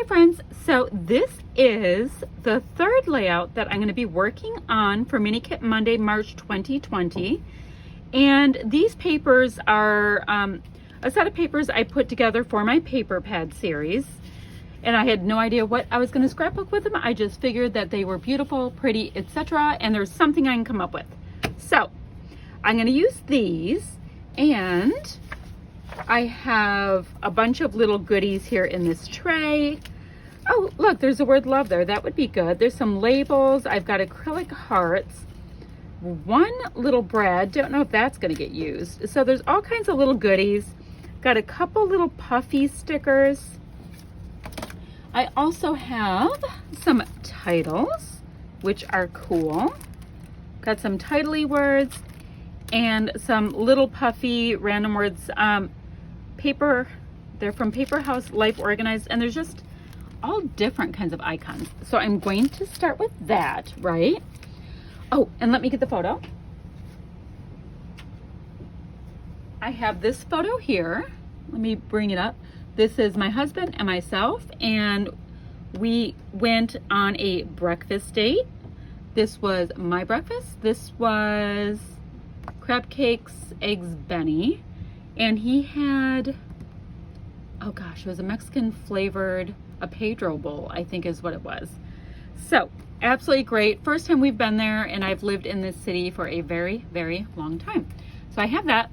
friends, so this is the third layout that I'm going to be working on for Mini Kit Monday, March 2020. And these papers are a set of papers I put together for my paper pad series. And I had no idea what I was going to scrapbook with them. I just figured that they were beautiful, pretty, etc. And there's something I can come up with. So I'm going to use these, and I have a bunch of little goodies here in this tray. Oh, look, there's the word love there. That would be good. There's some labels. I've got acrylic hearts. One little brad. Don't know if that's going to get used. So there's all kinds of little goodies. Got a couple little puffy stickers. I also have some titles, which are cool. Got some titly words and some little puffy random words. Paper, they're from Paper House Life Organized, and there's just all different kinds of icons. So I'm going to start with that, right? Oh, and let me get the photo. I have this photo here. Let me bring it up. This is my husband and myself, and we went on a breakfast date. This was my breakfast. This was crab cakes, eggs Benny, and he had, oh gosh, it was a Mexican flavored, a Pedro bowl, I think is what it was. So absolutely great. First time we've been there, and I've lived in this city for a very, very long time. So I have that.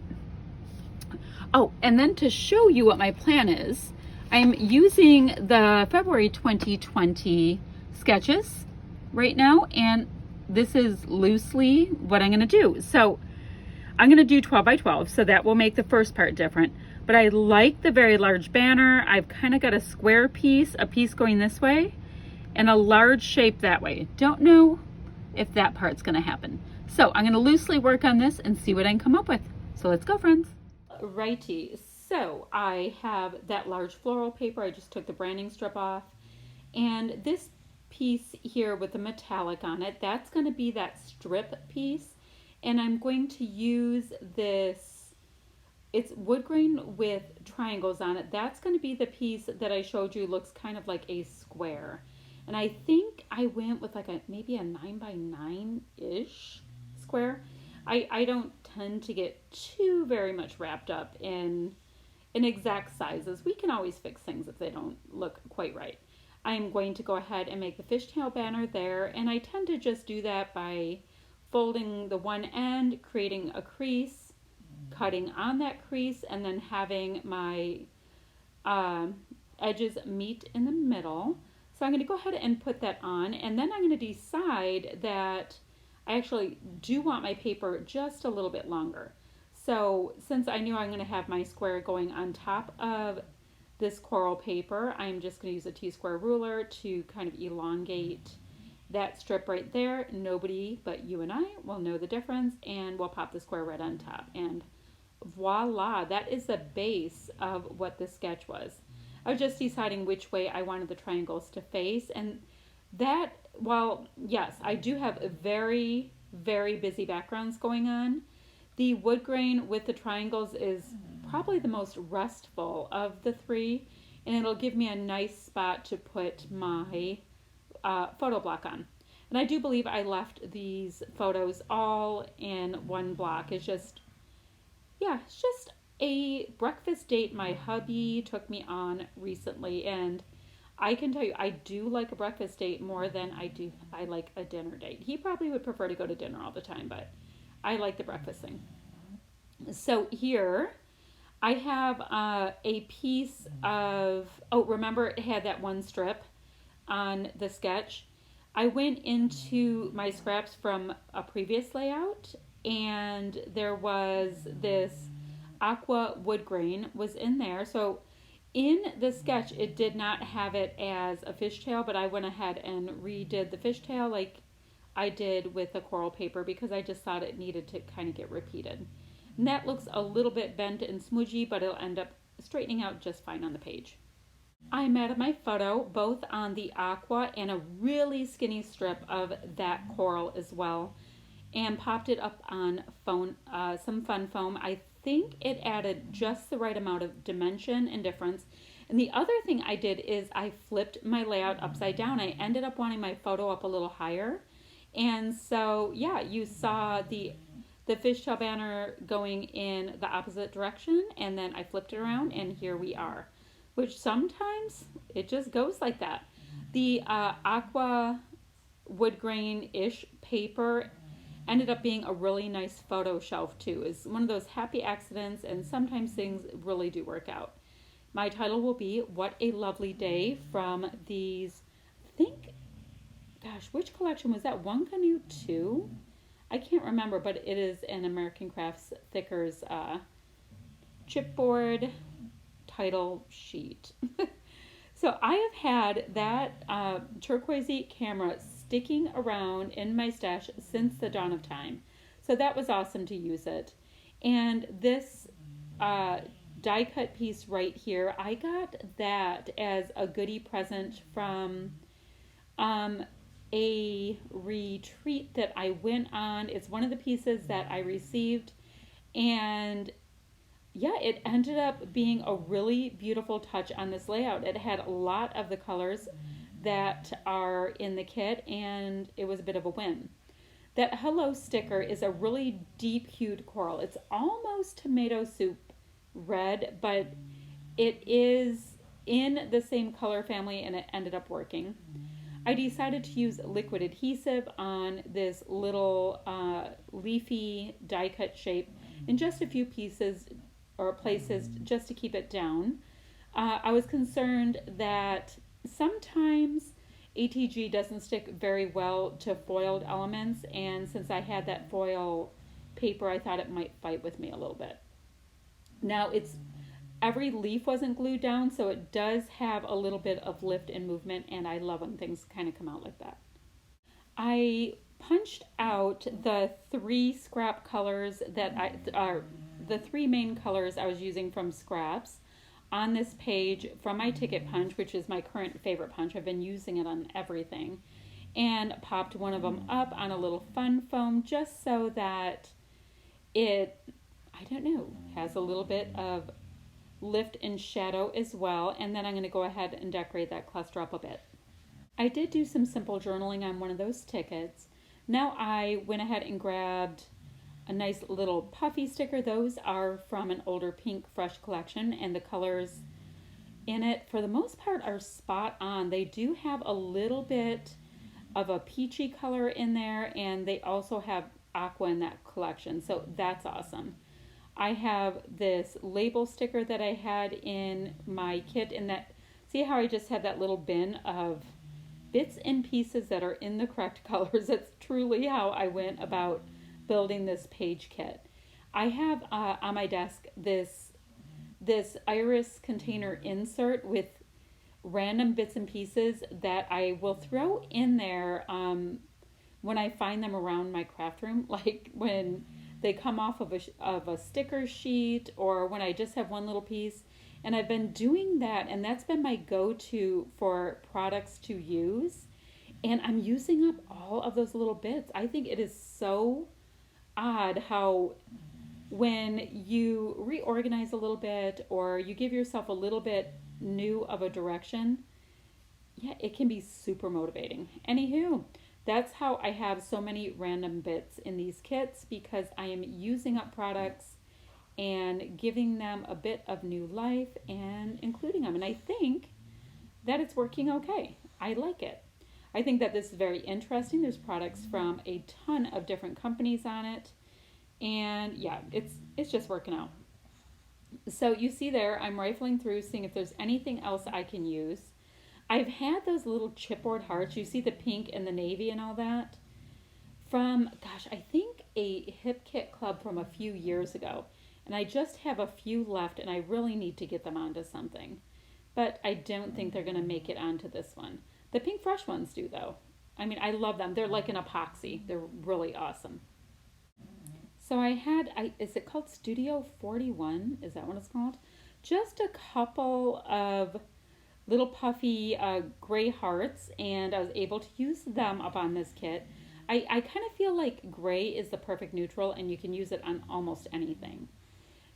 Oh, and then to show you what my plan is, I'm using the February 2020 sketches right now, and this is loosely what I'm going to do. So I'm going to do 12 by 12, so that will make the first part different. But I like the very large banner. I've kind of got a square piece, a piece going this way, and a large shape that way. Don't know if that part's going to happen. So I'm going to loosely work on this and see what I can come up with. So let's go, friends. Righty, so I have that large floral paper. I just took the branding strip off, and this piece here with the metallic on it, that's going to be that strip piece, and I'm going to use this, it's wood grain with triangles on it. That's going to be the piece that I showed you looks kind of like a square, and I think I went with like maybe a 9 by 9-ish square. I don't tend to get too very much wrapped up in exact sizes. We can always fix things if they don't look quite right. I'm going to go ahead and make the fishtail banner there, and I tend to just do that by folding the one end, creating a crease, cutting on that crease, and then having my edges meet in the middle. So I'm going to go ahead and put that on, and then I'm going to decide that I actually do want my paper just a little bit longer. So since I knew I'm going to have my square going on top of this coral paper, I'm just going to use a T-square ruler to kind of elongate that strip right there. Nobody but you and I will know the difference, and we'll pop the square right on top. And voila, that is the base of what this sketch was. I was just deciding which way I wanted the triangles to face, and that, while yes, I do have a very, very busy backgrounds going on, the wood grain with the triangles is probably the most restful of the three, and it'll give me a nice spot to put my photo block on. And I do believe I left these photos all in one block. It's just, yeah, it's just a breakfast date my hubby took me on recently, and I can tell you, I do like a breakfast date more than I like a dinner date. He probably would prefer to go to dinner all the time, but I like the breakfast thing. So here I have a piece of, oh, remember it had that one strip on the sketch. I went into my scraps from a previous layout, and there was this aqua wood grain was in there. So in the sketch, it did not have it as a fishtail, but I went ahead and redid the fishtail like I did with the coral paper because I just thought it needed to kind of get repeated. And that looks a little bit bent and smudgy, but it'll end up straightening out just fine on the page. I'm out of my photo, both on the aqua and a really skinny strip of that coral as well, and popped it up on some fun foam. I think it added just the right amount of dimension and difference. And the other thing I did is I flipped my layout upside down. I ended up wanting my photo up a little higher. And so, yeah, you saw the fishtail banner going in the opposite direction, and then I flipped it around, and here we are. Which sometimes it just goes like that. The aqua wood grain-ish paper ended up being a really nice photo shelf too. It's one of those happy accidents, and sometimes things really do work out. My title will be What a Lovely Day from these, I think, gosh, which collection was that? One Canoe 2? I can't remember, but it is an American Crafts Thickers chipboard title sheet. So I have had that turquoisey camera sticking around in my stash since the dawn of time. So that was awesome to use it. And this die cut piece right here, I got that as a goodie present from a retreat that I went on. It's one of the pieces that I received, and yeah, it ended up being a really beautiful touch on this layout. It had a lot of the colors that are in the kit, and it was a bit of a win. That hello sticker is a really deep hued coral. It's almost tomato soup red, but it is in the same color family, and it ended up working. I decided to use liquid adhesive on this little leafy die cut shape in just a few pieces or places just to keep it down. I was concerned that sometimes ATG doesn't stick very well to foiled elements, and since I had that foil paper, I thought it might fight with me a little bit. Now, every leaf wasn't glued down, so it does have a little bit of lift and movement, and I love when things kind of come out like that. I punched out the three scrap colors that the three main colors I was using from scraps on this page from my Ticket Punch, which is my current favorite punch. I've been using it on everything, and popped one of them up on a little fun foam just so that it, I don't know, has a little bit of lift and shadow as well. And then I'm going to go ahead and decorate that cluster up a bit. I did do some simple journaling on one of those tickets. Now I went ahead and grabbed a nice little puffy sticker. Those are from an older Pink Fresh collection, and the colors in it for the most part are spot on. They do have a little bit of a peachy color in there, and they also have aqua in that collection, so that's awesome. I have this label sticker that I had in my kit, and that, see how I just had that little bin of bits and pieces that are in the correct colors. That's truly how I went about building this page kit. I have on my desk this iris container insert with random bits and pieces that I will throw in there when I find them around my craft room, like when they come off of a sticker sheet, or when I just have one little piece. And I've been doing that, and that's been my go-to for products to use. And I'm using up all of those little bits. I think it is so odd how when you reorganize a little bit, or you give yourself a little bit new of a direction, yeah, it can be super motivating. Anywho, that's how I have so many random bits in these kits, because I am using up products and giving them a bit of new life and including them. And I think that it's working okay. I like it. I think that this is very interesting. There's products from a ton of different companies on it. And yeah, it's just working out. So you see there, I'm rifling through, seeing if there's anything else I can use. I've had those little chipboard hearts. You see the pink and the navy and all that from, gosh, I think a Hip Kit Club from a few years ago. And I just have a few left, and I really need to get them onto something. But I don't think they're going to make it onto this one. The Pink Fresh ones do, though. I mean, I love them. They're like an epoxy. They're really awesome. So I had, is it called Studio 41? Is that what it's called? Just a couple of little puffy gray hearts, and I was able to use them up on this kit. I kind of feel like gray is the perfect neutral, and you can use it on almost anything.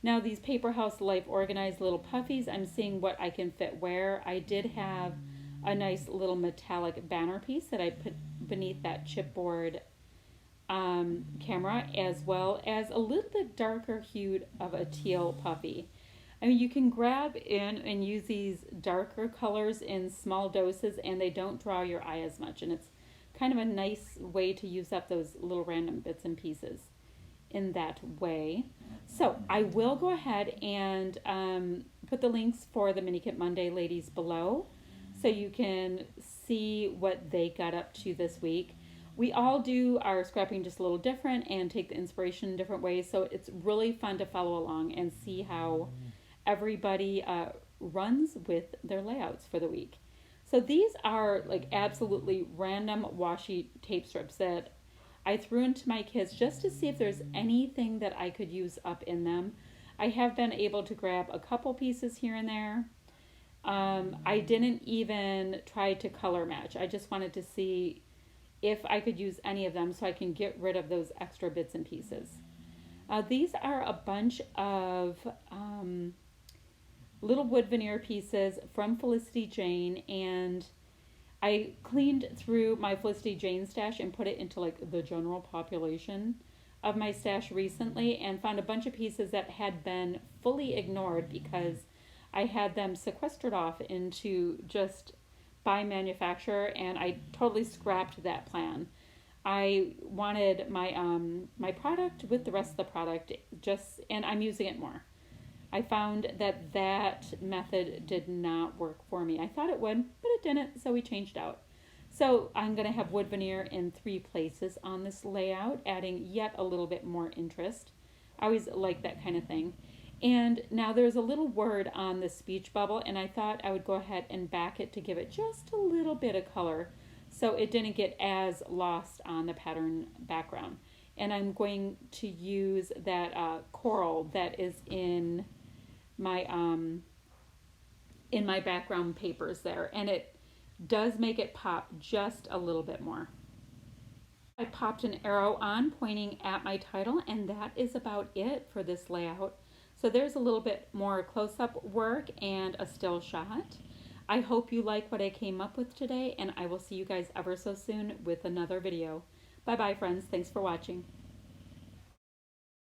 Now these Paper House Life Organized little puffies, I'm seeing what I can fit where. I did have a nice little metallic banner piece that I put beneath that chipboard camera, as well as a little bit darker hued of a teal puffy. I mean, you can grab in and use these darker colors in small doses and they don't draw your eye as much, and it's kind of a nice way to use up those little random bits and pieces in that way. So I will go ahead and put the links for the Mini Kit Monday ladies below so you can see what they got up to this week. We all do our scrapping just a little different and take the inspiration in different ways, so it's really fun to follow along and see how everybody runs with their layouts for the week. So these are like absolutely random washi tape strips that I threw into my kits just to see if there's anything that I could use up in them. I have been able to grab a couple pieces here and there. I didn't even try to color match. I just wanted to see if I could use any of them so I can get rid of those extra bits and pieces. These are a bunch of little wood veneer pieces from Felicity Jane, and I cleaned through my Felicity Jane stash and put it into like the general population of my stash recently and found a bunch of pieces that had been fully ignored because I had them sequestered off into just by manufacturer, and I totally scrapped that plan. I wanted my my product with the rest of the product just, and I'm using it more. I found that that method did not work for me. I thought it would, but it didn't, so we changed out. So I'm going to have wood veneer in 3 places on this layout, adding yet a little bit more interest. I always like that kind of thing. And now there's a little word on the speech bubble, and I thought I would go ahead and back it to give it just a little bit of color so it didn't get as lost on the pattern background. And I'm going to use that coral that is in my background papers there, and it does make it pop just a little bit more. I popped an arrow on pointing at my title, and that is about it for this layout. So there's a little bit more close-up work and a still shot. I hope you like what I came up with today, and I will see you guys ever so soon with another video. Bye bye friends, thanks for watching.